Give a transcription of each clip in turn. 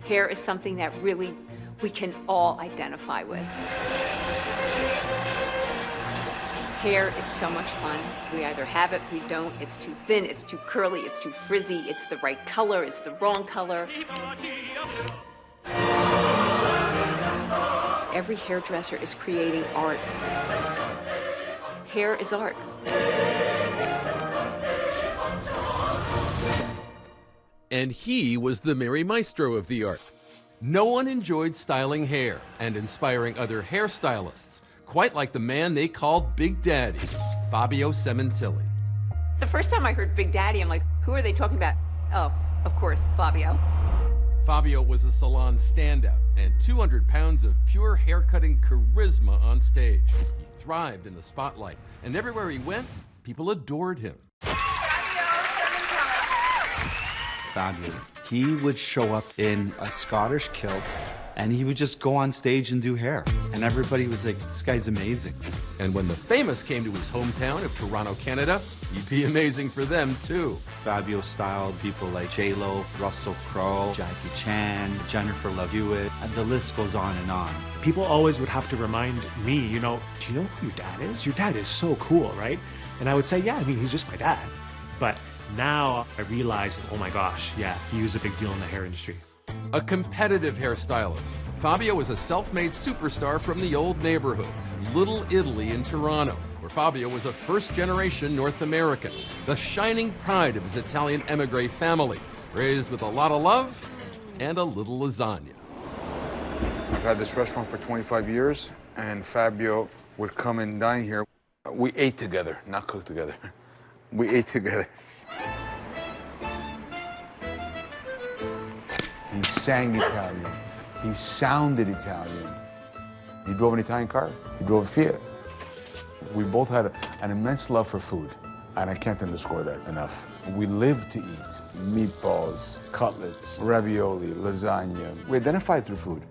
Hair is something that really we can all identify with. Hair is so much fun. We either have it, we don't. It's too thin, it's too curly, it's too frizzy, it's the right color, it's the wrong color. Every hairdresser is creating art. Hair is art. And he was the merry maestro of the art. No one enjoyed styling hair and inspiring other hairstylists quite like the man they called Big Daddy, Fabio Sementilli. The first time I heard Big Daddy, I'm like, who are they talking about? Oh, of course, Fabio. Fabio was a salon standout and 200 pounds of pure haircutting charisma on stage. He thrived in the spotlight, and everywhere he went, people adored him. Fabio, he would show up in a Scottish kilt, and he would just go on stage and do hair. And everybody was like, this guy's amazing. And when the famous came to his hometown of Toronto, Canada, he'd be amazing for them too. Fabio styled people like J-Lo, Russell Crowe, Jackie Chan, Jennifer Love Hewitt, and the list goes on and on. People always would have to remind me, you know, do you know who your dad is? Your dad is so cool, right? And I would say, yeah, I mean, he's just my dad. But now I realize, oh my gosh, yeah, he was a big deal in the hair industry. A competitive hairstylist, Fabio was a self-made superstar from the old neighborhood, Little Italy in Toronto, where Fabio was a first-generation North American, the shining pride of his Italian emigre family, raised with a lot of love and a little lasagna. I've had this restaurant for 25 years, and Fabio would come and dine here. We ate together, not cooked together. We ate together. He sang Italian. He sounded Italian. He drove an Italian car. He drove a Fiat. We both had an immense love for food, and I can't underscore that enough. We lived to eat meatballs, cutlets, ravioli, lasagna. We identified through food.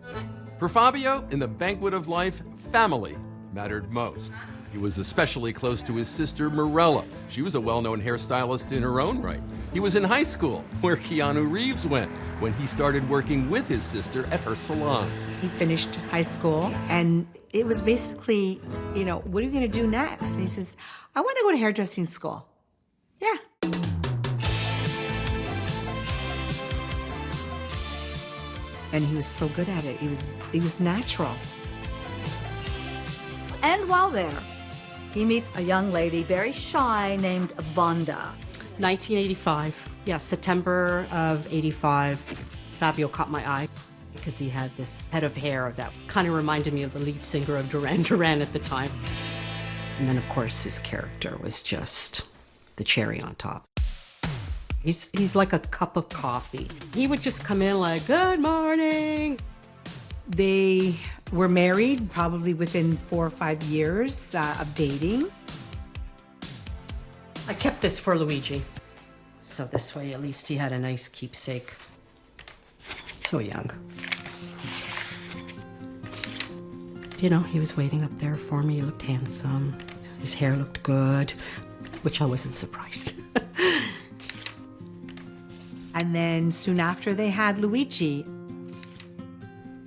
For Fabio, in the banquet of life, family mattered most. He was especially close to his sister, Mirella. She was a well-known hairstylist in her own right. He was in high school, where Keanu Reeves went, when he started working with his sister at her salon. He finished high school, and it was basically, you know, what are you going to do next? And he says, I want to go to hairdressing school. Yeah. And he was so good at it. He was natural. And while there, he meets a young lady, very shy, named Vonda. 1985, yeah, September of 85, Fabio caught my eye because he had this head of hair that kind of reminded me of the lead singer of Duran Duran at the time. And then, of course, his character was just the cherry on top. He's like a cup of coffee. He would just come in like, good morning. They were married probably within 4 or 5 years of dating. I kept this for Luigi. So this way, at least he had a nice keepsake. So young. You know, he was waiting up there for me. He looked handsome. His hair looked good, which I wasn't surprised. And then soon after, they had Luigi.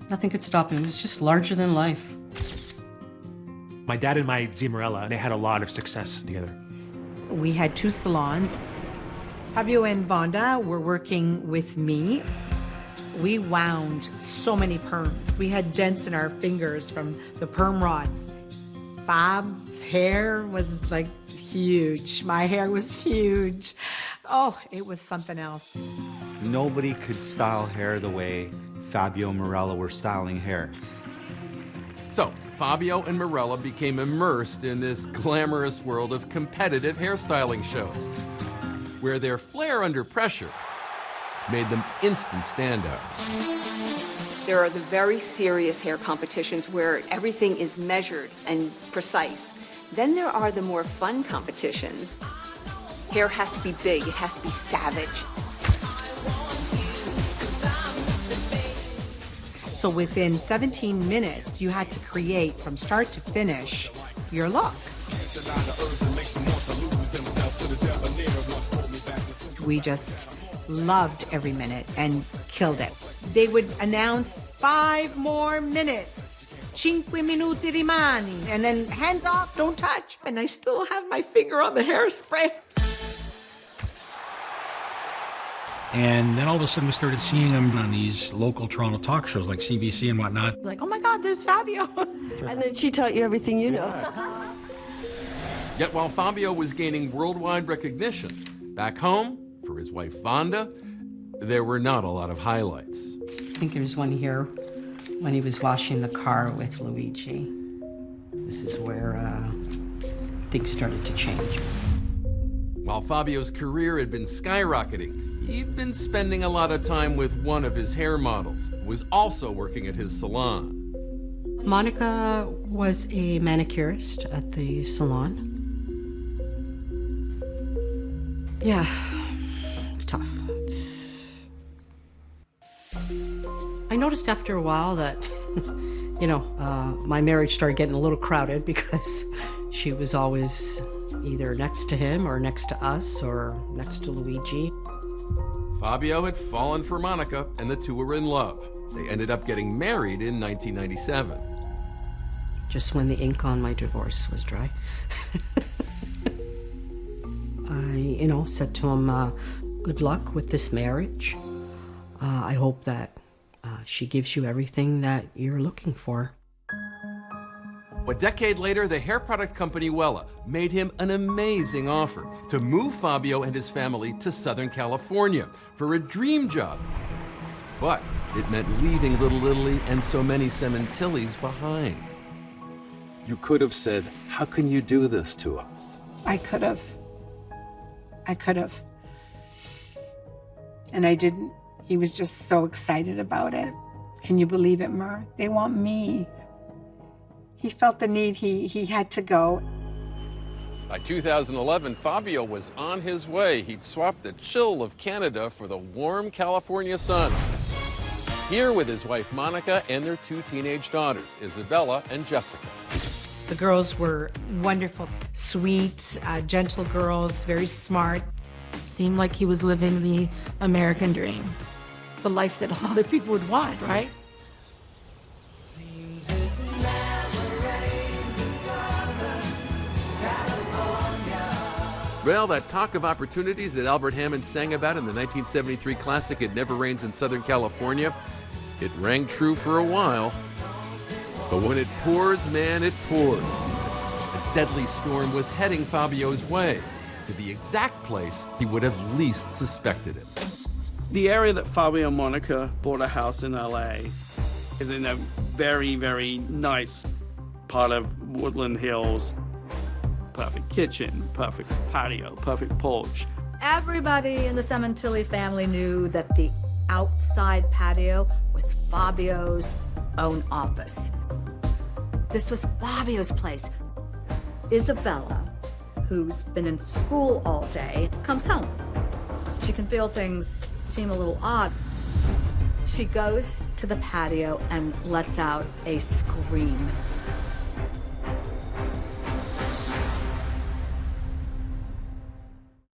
Nothing could stop him. He was just larger than life. My dad and my Zimmerella, they had a lot of success together. We had 2 salons. Fabio and Vonda were working with me. We wound so many perms. We had dents in our fingers from the perm rods. Fab's hair was like huge. My hair was huge. Oh, it was something else. Nobody could style hair the way Fabio and Mirella were styling hair. So, Fabio and Mirella became immersed in this glamorous world of competitive hairstyling shows, where their flair under pressure made them instant standouts. There are the very serious hair competitions where everything is measured and precise. Then there are the more fun competitions. Hair has to be big, it has to be savage. So within 17 minutes, you had to create from start to finish your look. We just loved every minute and killed it. They would announce 5 more minutes. 5 minuti rimani. And then hands off, don't touch. And I still have my finger on the hairspray. And then all of a sudden we started seeing him on these local Toronto talk shows like CBC and whatnot. Like, oh my God, there's Fabio. And then she taught you everything you know. Yet while Fabio was gaining worldwide recognition, back home, for his wife Vonda, there were not a lot of highlights. I think there was one here when he was washing the car with Luigi. This is where things started to change. While Fabio's career had been skyrocketing, he'd been spending a lot of time with one of his hair models, who was also working at his salon. Monica was a manicurist at the salon. Yeah, it's tough. I noticed after a while that, my marriage started getting a little crowded because she was always either next to him or next to us or next to Luigi. Fabio had fallen for Monica, and the two were in love. They ended up getting married in 1997. Just when the ink on my divorce was dry. I, said to him, good luck with this marriage. I hope that she gives you everything that you're looking for. A decade later, the hair product company Wella made him an amazing offer to move Fabio and his family to Southern California for a dream job. But it meant leaving Little Italy and so many Sementillis behind. You could have said, how can you do this to us? I could have. And I didn't. He was just so excited about it. Can you believe it, Mer? They want me. He felt the need, he had to go. By 2011, Fabio was on his way. He'd swapped the chill of Canada for the warm California sun. Here with his wife Monica and their 2 teenage daughters, Isabella and Jessica. The girls were wonderful, sweet, gentle girls, very smart. Seemed like he was living the American dream. The life that a lot of people would want, right? Well, that talk of opportunities that Albert Hammond sang about in the 1973 classic It Never Rains in Southern California, it rang true for a while. But when it pours, man, it pours. A deadly storm was heading Fabio's way, to the exact place he would have least suspected it. The area that Fabio and Monica bought a house in LA is in a very, very nice part of Woodland Hills. Perfect kitchen, perfect patio, perfect porch. Everybody in the Sementilli family knew that the outside patio was Fabio's own office. This was Fabio's place. Isabella, who's been in school all day, comes home. She can feel things seem a little odd. She goes to the patio and lets out a scream.